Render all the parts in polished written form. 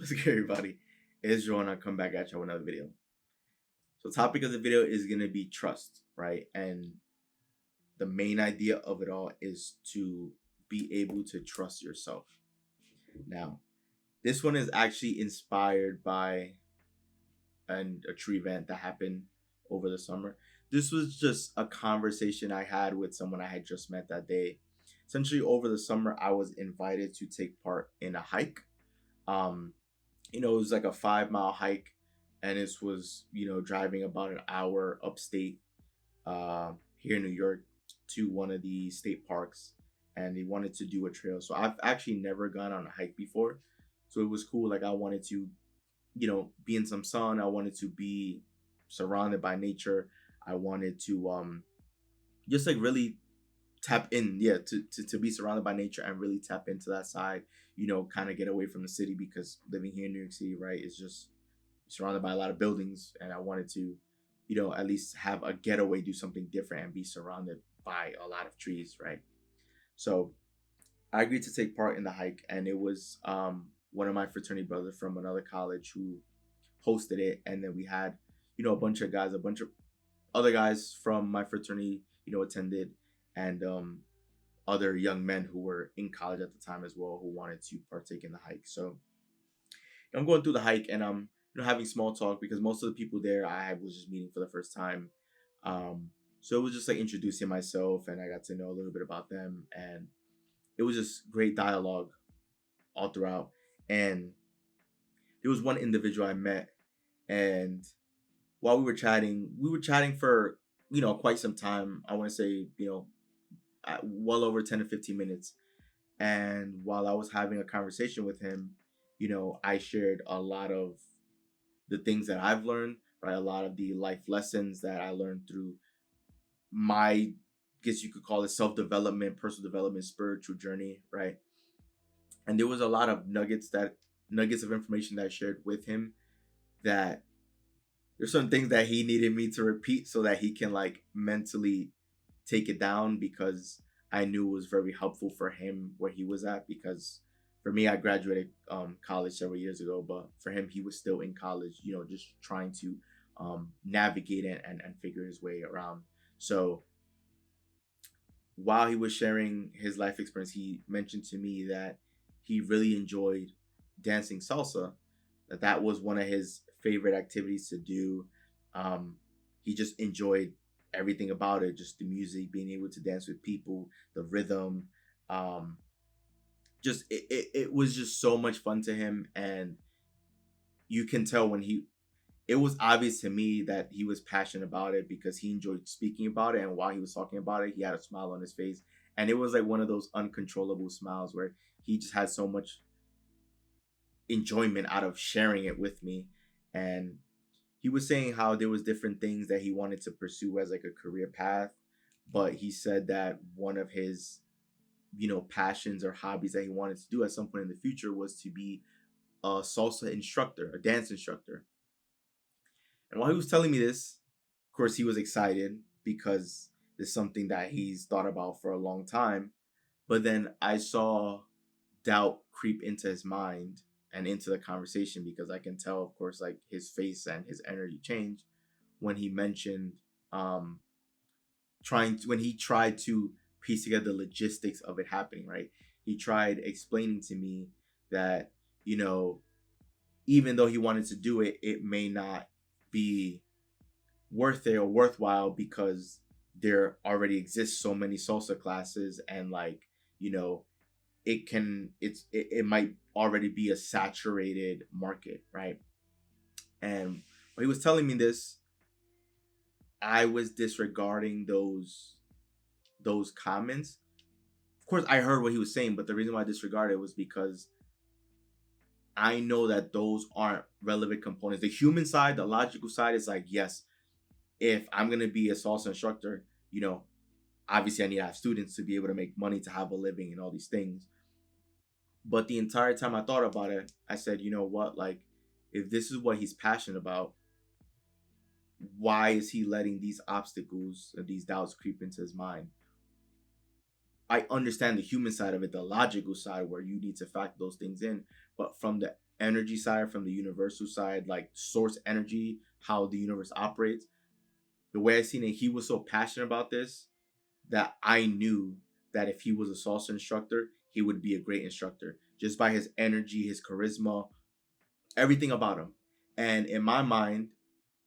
What's good, everybody? It's Joe, and I come back at you with another video. So, topic of the video is gonna be trust, right? And the main idea of it all is to be able to trust yourself. Now, this one is actually inspired by a tree event that happened over the summer. This was just a conversation I had with someone I had just met that day. Essentially, over the summer, I was invited to take part in a hike. Um, it was like a 5 mile hike, and this was, driving about an hour upstate, here in New York, to one of the state parks, and they wanted to do a trail. So I've actually never gone on a hike before, so it was cool. Like, I wanted to, be in some sun. I wanted to be surrounded by nature. I wanted to just like really tap in, yeah, to be surrounded by nature and really tap into that side, kind of get away from the city, because living here in New York City, right, is just surrounded by a lot of buildings, and I wanted to, at least have a getaway, do something different, and be surrounded by a lot of trees, right? So I agreed to take part in the hike, and it was one of my fraternity brothers from another college who hosted it, and then we had, a bunch of guys, a bunch of other guys from my fraternity, attended, and other young men who were in college at the time as well, who wanted to partake in the hike. So I'm going through the hike, and I'm having small talk, because most of the people there I was just meeting for the first time. So it was just like introducing myself, and I got to know a little bit about them, and it was just great dialogue all throughout. And there was one individual I met, and while we were chatting for quite some time. I want to say well over 10 to 15 minutes. And while I was having a conversation with him, I shared a lot of the things that I've learned, right? A lot of the life lessons that I learned through my, guess you could call it, self-development, personal development, spiritual journey, right? And there was a lot of nuggets of information that I shared with him, that there's certain things that he needed me to repeat so that he can like mentally take it down, because I knew it was very helpful for him where he was at. Because for me, I graduated college several years ago, but for him, he was still in college, just trying to navigate it and figure his way around. So while he was sharing his life experience, he mentioned to me that he really enjoyed dancing salsa, that was one of his favorite activities to do. He just enjoyed everything about it, just the music, being able to dance with people, the rhythm. Just it was just so much fun to him. And you can tell it was obvious to me that he was passionate about it, because he enjoyed speaking about it. And while he was talking about it, he had a smile on his face. And it was like one of those uncontrollable smiles where he just had so much enjoyment out of sharing it with me. And he was saying how there was different things that he wanted to pursue as like a career path, but he said that one of his passions or hobbies that he wanted to do at some point in the future was to be a salsa instructor, a dance instructor. And while he was telling me this, of course, he was excited, because it's something that he's thought about for a long time. But then I saw doubt creep into his mind and into the conversation, because I can tell, of course, like his face and his energy changed when he mentioned when he tried to piece together the logistics of it happening, right? He tried explaining to me that, even though he wanted to do it, it may not be worth it or worthwhile, because there already exists so many salsa classes, and like, it might already be a saturated market, right? And when he was telling me this, I was disregarding those comments. Of course, I heard what he was saying, but the reason why I disregarded it was because I know that those aren't relevant components. The human side, the logical side, is like, yes, if I'm gonna be a salsa instructor, obviously I need to have students to be able to make money, to have a living, and all these things. But the entire time I thought about it, I said, you know what? Like, if this is what he's passionate about, why is he letting these obstacles and these doubts creep into his mind? I understand the human side of it, the logical side, where you need to factor those things in. But from the energy side, from the universal side, like source energy, how the universe operates. The way I seen it, he was so passionate about this that I knew that if he was a salsa instructor, he would be a great instructor just by his energy, his charisma, everything about him. And in my mind,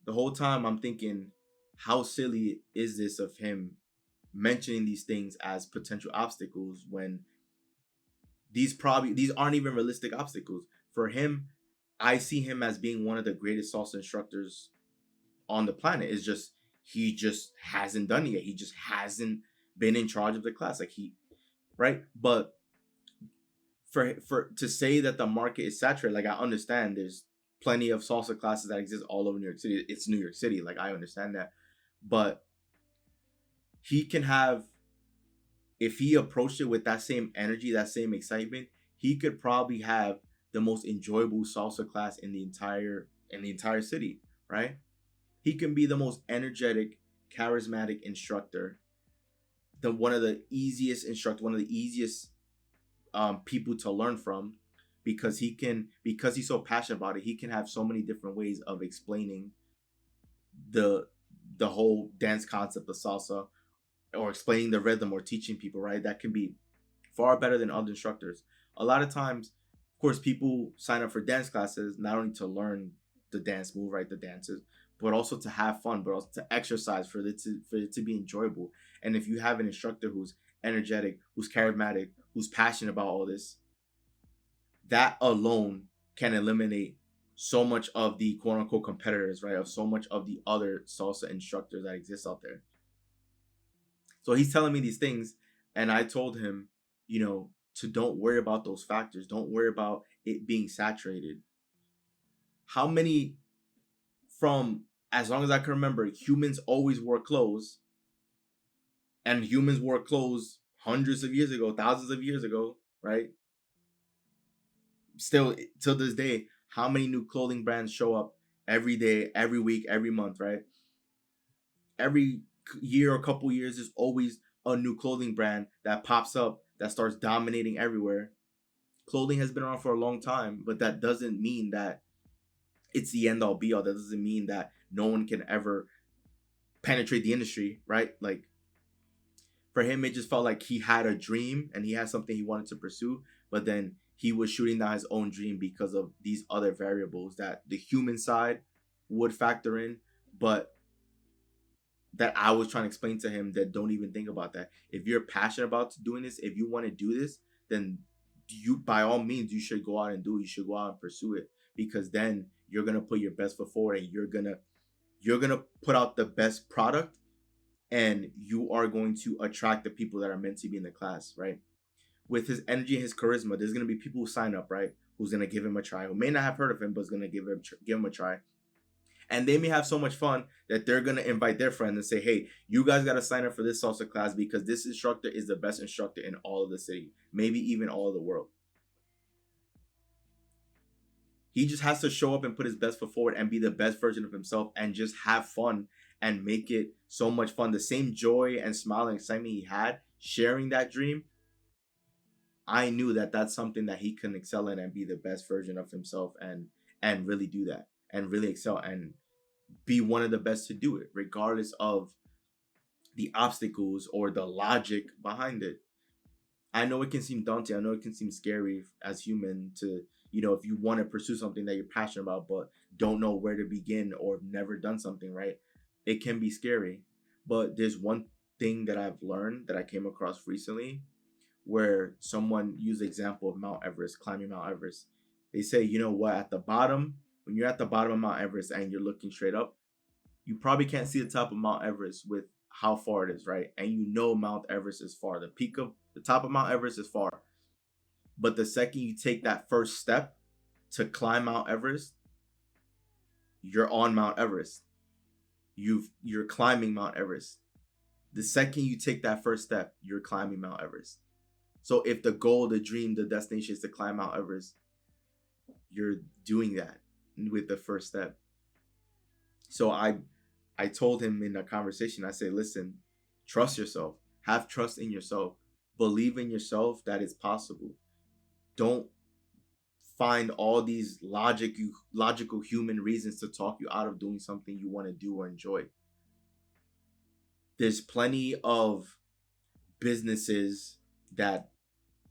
the whole time I'm thinking, how silly is this of him mentioning these things as potential obstacles when these aren't even realistic obstacles for him. I see him as being one of the greatest salsa instructors on the planet. It's just he just hasn't done it yet. He just hasn't been in charge of the class, like he, right? But for to say that the market is saturated, like I understand there's plenty of salsa classes that exist all over New York City. It's New York City, like I understand that, but he can have, if he approached it with that same energy, that same excitement, he could probably have the most enjoyable salsa class in the entire city, right? He can be the most energetic, charismatic instructor, the one of the easiest instructor, one of the easiest people to learn from, because he's so passionate about it. He can have so many different ways of explaining the the whole dance concept of salsa, or explaining the rhythm, or teaching people, right? That can be far better than other instructors. A lot of times, of course, people sign up for dance classes not only to learn the dance move, right, the dances, but also to have fun, but also to exercise, for it to be enjoyable. And if you have an instructor who's energetic, who's charismatic, who's passionate about all this, that alone can eliminate so much of the quote unquote competitors, right? Of so much of the other salsa instructors that exist out there. So he's telling me these things, and I told him, to don't worry about those factors. Don't worry about it being saturated. How many, from as long as I can remember, humans always wore clothes, and humans wore clothes hundreds of years ago, thousands of years ago, right? Still, till this day, how many new clothing brands show up every day, every week, every month, right? Every year or couple years, there's always a new clothing brand that pops up that starts dominating everywhere. Clothing has been around for a long time, but that doesn't mean that it's the end all be all. That doesn't mean that no one can ever penetrate the industry, right? Like, for him, it just felt like he had a dream and he had something he wanted to pursue, but then he was shooting down his own dream because of these other variables that the human side would factor in, but that I was trying to explain to him that don't even think about that. If you're passionate about doing this, if you want to do this, then you, by all means, you should go out and do it. You should go out and pursue it, because then you're gonna put your best foot forward, and you're gonna put out the best product, and you are going to attract the people that are meant to be in the class, right? With his energy and his charisma, there's gonna be people who sign up, right? Who's gonna give him a try, who may not have heard of him, but is gonna give him a try. And they may have so much fun that they're going to invite their friends and say, hey, you guys got to sign up for this salsa class because this instructor is the best instructor in all of the city, maybe even all of the world. He just has to show up and put his best foot forward and be the best version of himself and just have fun and make it so much fun. The same joy and smile and excitement he had sharing that dream, I knew that that's something that he can excel in and be the best version of himself, and really do that and really excel and be one of the best to do it, regardless of the obstacles or the logic behind it. I know it can seem daunting. I know it can seem scary as human to, if you want to pursue something that you're passionate about, but don't know where to begin or have never done something, right? It can be scary. But there's one thing that I've learned that I came across recently where someone used the example of Mount Everest, climbing Mount Everest. They say, you know what, at the bottom, when you're at the bottom of Mount Everest and you're looking straight up, you probably can't see the top of Mount Everest with how far it is, right? And Mount Everest is far. The top of Mount Everest is far. But the second you take that first step to climb Mount Everest, you're on Mount Everest. You're climbing Mount Everest. The second you take that first step, you're climbing Mount Everest. So if the goal, the dream, the destination is to climb Mount Everest, you're doing that with the first step. So I told him in a conversation, I said, listen, trust yourself. Have trust in yourself. Believe in yourself that it's possible. Don't find all these logical human reasons to talk you out of doing something you want to do or enjoy. There's plenty of businesses that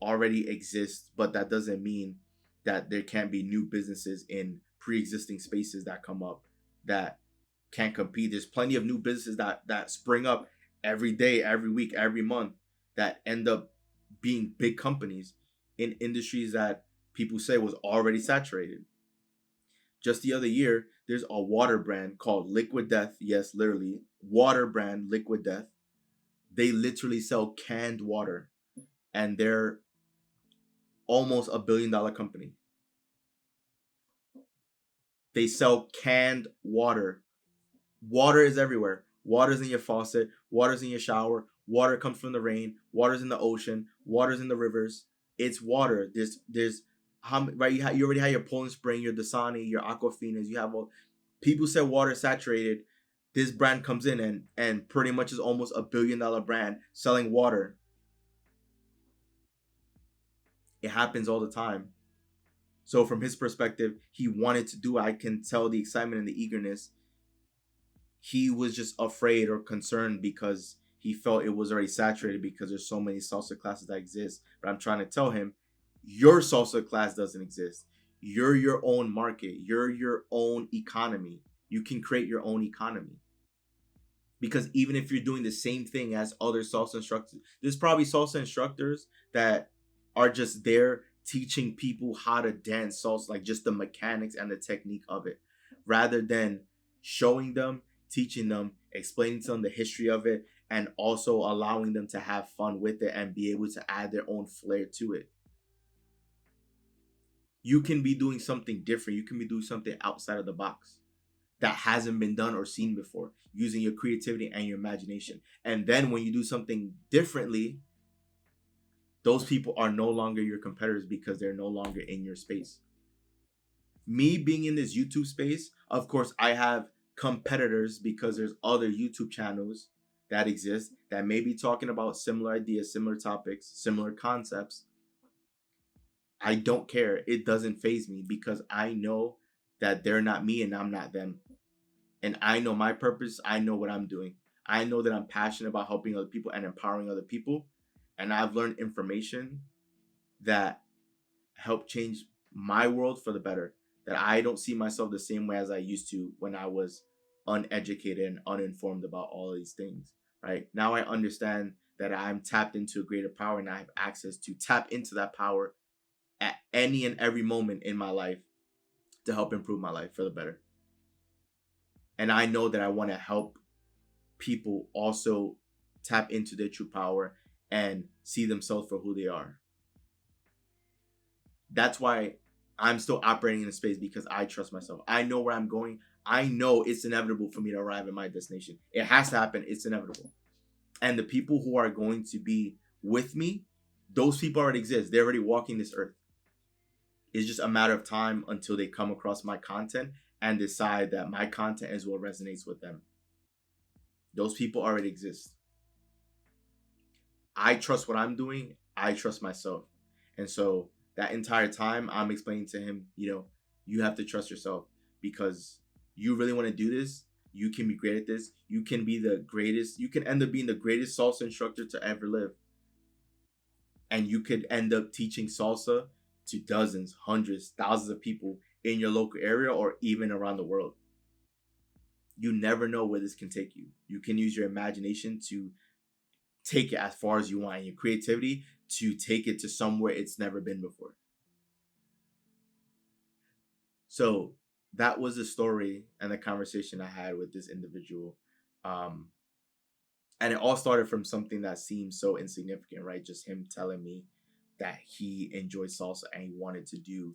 already exist, but that doesn't mean that there can't be new businesses in pre-existing spaces that come up that can't compete. There's plenty of new businesses that spring up every day, every week, every month that end up being big companies in industries that people say was already saturated. Just the other year, there's a water brand called Liquid Death. Yes, literally, water brand Liquid Death. They literally sell canned water, and they're almost $1 billion company. They sell canned water. Water is everywhere. Water's in your faucet. Water's in your shower. Water comes from the rain. Water's in the ocean. Water's in the rivers. It's water. There's how right you already have your Poland Spring, your Dasani, your Aquafinas. You have all people say water is saturated. This brand comes in and pretty much is almost $1 billion brand selling water. It happens all the time. So from his perspective, he wanted to do it. I can tell the excitement and the eagerness. He was just afraid or concerned because he felt it was already saturated because there's so many salsa classes that exist. But I'm trying to tell him, your salsa class doesn't exist. You're your own market. You're your own economy. You can create your own economy. Because even if you're doing the same thing as other salsa instructors, there's probably salsa instructors that are just there teaching people how to dance salsa, like just the mechanics and the technique of it, rather than showing them, teaching them, explaining to them the history of it, and also allowing them to have fun with it and be able to add their own flair to it. You can be doing something different. You can be doing something outside of the box that hasn't been done or seen before, using your creativity and your imagination. And then when you do something differently, those people are no longer your competitors because they're no longer in your space. Me being in this YouTube space, of course, I have competitors because there's other YouTube channels that exist that may be talking about similar ideas, similar topics, similar concepts. I don't care. It doesn't faze me because I know that they're not me and I'm not them. And I know my purpose. I know what I'm doing. I know that I'm passionate about helping other people and empowering other people. And I've learned information that help change my world for the better. That I don't see myself the same way as I used to when I was uneducated and uninformed about all of these things. Right now, I understand that I'm tapped into a greater power and I have access to tap into that power at any and every moment in my life to help improve my life for the better. And I know that I want to help people also tap into their true power and see themselves for who they are. That's why I'm still operating in a space because I trust myself. I know where I'm going. I know it's inevitable for me to arrive at my destination. It has to happen. It's inevitable. And the people who are going to be with me, those people already exist. They're already walking this earth. It's just a matter of time until they come across my content and decide that my content is what resonates with them. Those people already exist. I trust what I'm doing. I trust myself. And so that entire time I'm explaining to him, you have to trust yourself because you really want to do this. You can be great at this. You can be the greatest. You can end up being the greatest salsa instructor to ever live. And you could end up teaching salsa to dozens, hundreds, thousands of people in your local area or even around the world. You never know where this can take you. You can use your imagination to take it as far as you want and your creativity to take it to somewhere it's never been before. So that was the story and the conversation I had with this individual. And it all started from something that seemed so insignificant, right? Just him telling me that he enjoyed salsa and he wanted to do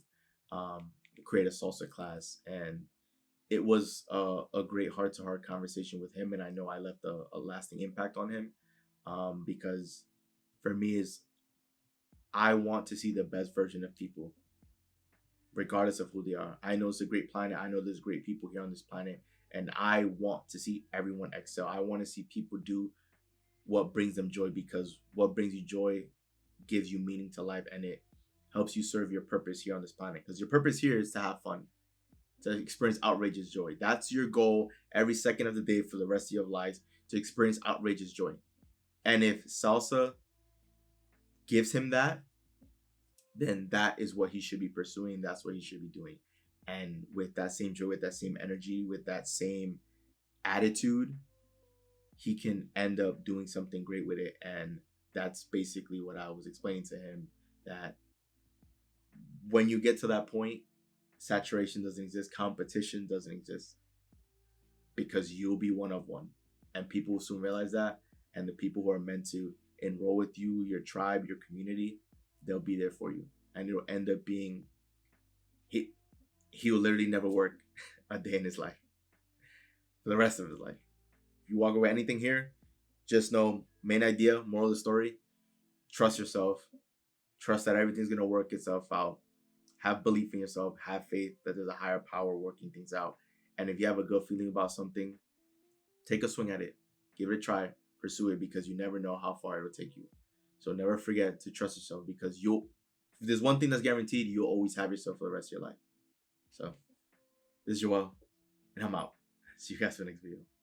create a salsa class. And it was a great heart-to-heart conversation with him. And I know I left a lasting impact on him because for me is I want to see the best version of people regardless of who they are. I know it's a great planet. I know there's great people here on this planet. And I want to see everyone excel. I want to see people do what brings them joy because what brings you joy gives you meaning to life and it helps you serve your purpose here on this planet. Because your purpose here is to have fun, to experience outrageous joy. That's your goal every second of the day for the rest of your lives, to experience outrageous joy. And if salsa gives him that, then that is what he should be pursuing. That's what he should be doing. And with that same joy, with that same energy, with that same attitude, he can end up doing something great with it. And that's basically what I was explaining to him, that when you get to that point, saturation doesn't exist, competition doesn't exist, because you'll be one of one. And people will soon realize that. And the people who are meant to enroll with you, your tribe, your community, they'll be there for you. And it'll end up being, he will literally never work a day in his life for the rest of his life. If you walk away anything here, just know, main idea, moral of the story, trust yourself. Trust that everything's going to work itself out. Have belief in yourself. Have faith that there's a higher power working things out. And if you have a good feeling about something, take a swing at it. Give it a try. Pursue it, because you never know how far it'll take you. So never forget to trust yourself, because if there's one thing that's guaranteed, you'll always have yourself for the rest of your life. So this is Joel, and I'm out. See you guys for the next video.